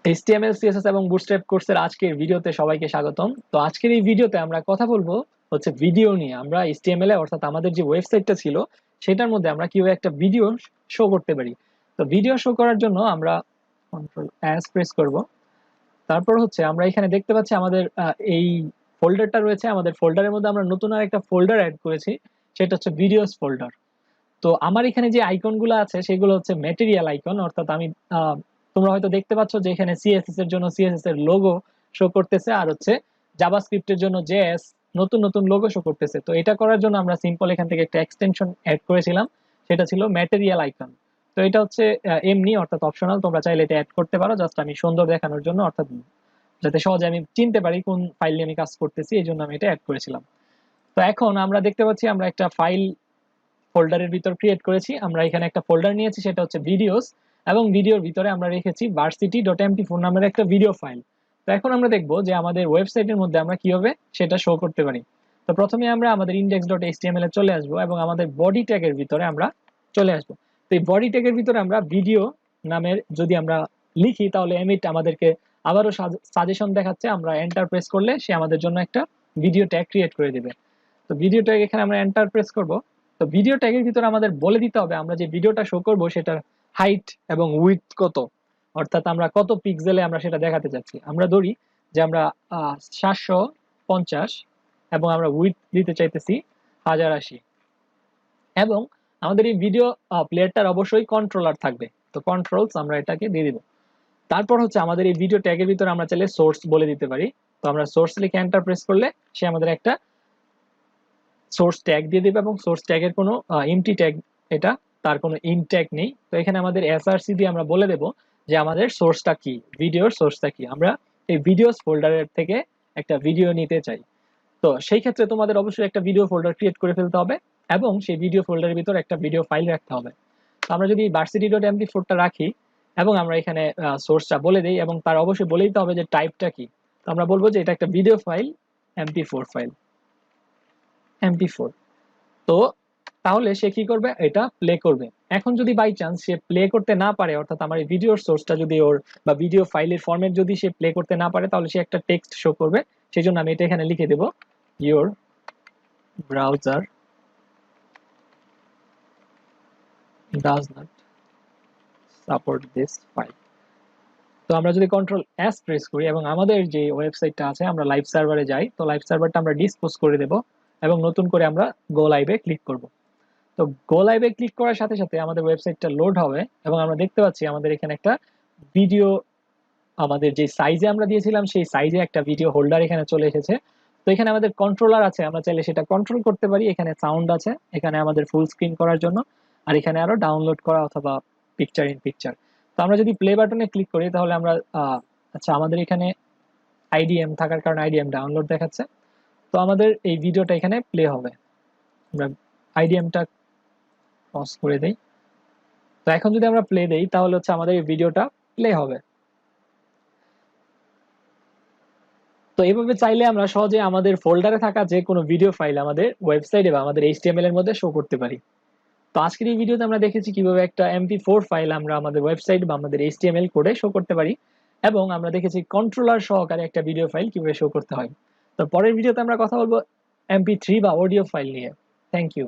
HTML, CSS এবং bootstrap কোর্সের আজকের ভিডিওতে সবাইকে স্বাগতম। তো আজকের এই ভিডিওতে আমরা কথা বলবো হচ্ছে ভিডিও নিয়ে। আমরা HTML এ অর্থাৎ আমাদের যে ওয়েবসাইটটা ছিল সেটার মধ্যে আমরা কিভাবে একটা ভিডিও শো করতে পারি। তো ভিডিও শো করার জন্য আমরা কন্ট্রোল এস প্রেস করব। তারপর হচ্ছে আমরা এখানে দেখতে পাচ্ছি আমাদের এই ফোল্ডারটা রয়েছে। আমাদের ফোল্ডারের মধ্যে আমরা নতুন আর একটা ফোল্ডার অ্যাড করেছি, সেটা হচ্ছে ভিডিওস ফোল্ডার। তো আমার এখানে যে আইকনগুলো আছে সেগুলো হচ্ছে ম্যাটেরিয়াল আইকন, অর্থাৎ আমি তোমরা হয়তো দেখতে পাচ্ছ যে এখানে সিএসএস এর জন্য সিএসএস এর লোগো শো করতেছে, আর হচ্ছে জাভাস্ক্রিপ্টের জন্য জেএস নতুন নতুন লোগো শো করতেছে। তো এটা করার জন্য আমরা সিম্পল এখান থেকে একটা এক্সটেনশন অ্যাড করেছিলাম, সেটা ছিল ম্যাটেরিয়াল আইকন। তো এটা হচ্ছে এমনি অর্থাৎ অপশনাল, তোমরা চাইলে এটা অ্যাড করতে পারো, জাস্ট আমি সুন্দর দেখানোর জন্য, অর্থাৎ যাতে সহজে আমি চিনতে পারি কোন ফাইল নিয়ে আমি কাজ করতেছি, এই জন্য আমি এটা অ্যাড করেছিলাম। তো এখন আমরা দেখতে পাচ্ছি আমরা একটা ফাইল ফোল্ডারের ভিতর ক্রিয়েট করেছি। আমরা এখানে একটা ফোল্ডার নিয়েছি, সেটা হচ্ছে ভিডিওস, এবং ভিডিওর ভিতরে আমরা রেখেছি varsity.mp4 নামের একটা ভিডিও ফাইল। তো এখন আমরা দেখবো যে আমাদের ওয়েবসাইটের মধ্যে আমরা কিভাবে সেটা শো করতে পারি। তো প্রথমে আমরা আমাদের index.html এ চলে আসবো এবং আমাদের বডি ট্যাগের ভিতরে আমরা চলে আসবো। তো এই বডি ট্যাগের ভিতরে আমরা ভিডিও নামের যদি আমরা লিখি তাহলে এমিট আমাদেরকে আবারও সাজেশন দেখাচ্ছে। আমরা এন্টার প্রেস করলে সে আমাদের জন্য একটা ভিডিও ট্যাগ ক্রিয়েট করে দেবে। তো ভিডিও ট্যাগ এখানে আমরা এন্টার প্রেস করব। তো ভিডিও ট্যাগের ভিতরে আমাদের বলে দিতে হবে আমরা যে ভিডিওটা শো করব সেটার হাইট এবং উইডথ কত, অর্থাৎ আমরা কত পিক্সেলে আমরা সেটা দেখাতে চাচ্ছি। আমরা ধরি যে আমরা 750 এবং আমরা উইডথ দিতে চাইতেছি 1080, এবং আমাদের এই ভিডিও প্লেয়ারটার অবশ্যই কন্ট্রোলার থাকবে। তো কন্ট্রোলস আমরা এটাকে দিয়ে দিব। তারপর হচ্ছে আমাদের এই ভিডিও ট্যাগের ভিতরে আমরা চাইলে সোর্স বলে দিতে পারি। তো আমরা সোর্স লিখে এন্টার প্রেস করলে সে আমাদের একটা সোর্স ট্যাগ দিয়ে দেবে, এবং সোর্স ট্যাগের কোনো এমটি ট্যাগ, এটা তার কোনো ইন্ট ট্যাগ নেই। তো এখানে আমাদের এসআরসি দিয়ে আমরা বলে দেব যে আমাদের সোর্সটা কি, ভিডিওর সোর্সটা কি। আমরা এই ভিডিওস ফোল্ডারের থেকে একটা ভিডিও নিতে চাই। তো সেই ক্ষেত্রে তোমাদের অবশ্যই একটা ভিডিও ফোল্ডার ক্রিয়েট করে ফেলতে হবে, এবং সেই ভিডিও ফোল্ডারের ভিতর একটা ভিডিও ফাইল রাখতে হবে। তো আমরা যদি varsity.mp4টা রাখি এবং আমরা এখানে সোর্সটা বলে দিই, এবং তার অবশ্যই বলে দিতে হবে যে টাইপটা কি। তো আমরা বলবো যে এটা একটা video file, mp4 file, mp4। তো তাহলে সে কি করবে, এটা প্লে করবে। এখন যদি বাই চান্স সে প্লে করতে না পারে, অর্থাৎ আমার এই ভিডিওর সোর্সটা যদি ওর বা ভিডিও ফাইলের ফরম্যাট যদি সে প্লে করতে না পারে, তাহলে সে একটা টেক্সট শো করবে। সেই জন্য আমি এটা এখানে লিখে দেব, your browser does not support this file. তো আমরা যদি কন্ট্রোল এস প্রেস করি এবং আমাদের যে ওয়েবসাইটটা আছে আমরা লাইভ সার্ভারে যাই, তো লাইভ সার্ভারটা আমরা ডিসপোজ করে দেব এবং নতুন করে আমরা গো লাইভে ক্লিক করব। তো গো লাইভে ক্লিক করার সাথে সাথে আমাদের ওয়েবসাইটটা লোড হবে, এবং আমরা দেখতে পাচ্ছি আমাদের এখানে একটা ভিডিও, আমাদের যে সাইজে আমরা দিয়েছিলাম সেই সাইজে একটা ভিডিও হোল্ডার এখানে চলে এসেছে। তো এখানে আমাদের কন্ট্রোলার আছে, আমরা চাইলে সেটা কন্ট্রোল করতে পারি। এখানে সাউন্ড আছে, এখানে আমাদের ফুল স্ক্রিন করার জন্য, আর এখানে আরো ডাউনলোড করা অথবা পিকচার ইন পিকচার। তো আমরা যদি প্লে বাটনে ক্লিক করি তাহলে আমরা আচ্ছা, আমাদের এখানে আইডিএম থাকার কারণে আইডিএম ডাউনলোড দেখাচ্ছে। তো আমাদের এই ভিডিওটা এখানে প্লে হবে। আমরা আইডিএমটা পজ করে দেই। তো এখন যদি আমরা প্লে দেই তাহলে হচ্ছে আমাদের এই ভিডিওটা প্লে হবে। তো এইভাবে চাইলে আমরা সহজে আমাদের ফোল্ডারে থাকা যে কোনো ভিডিও ফাইল আমাদের ওয়েবসাইটে বা আমাদের এইচটিএমএল এর মধ্যে শো করতে পারি। তো আজকের এই ভিডিওতে আমরা দেখেছি কিভাবে একটা এমপি4 ফাইল আমরা আমাদের ওয়েবসাইট বা আমাদের এইচটিএমএল কোডে শো করতে পারি, এবং আমরা দেখেছি কন্ট্রোলার সহকারে একটা ভিডিও ফাইল কিভাবে শো করতে হয়। তো পরের ভিডিওতে আমরা কথা বলবো এমপি3 বা অডিও ফাইল নিয়ে। Thank you.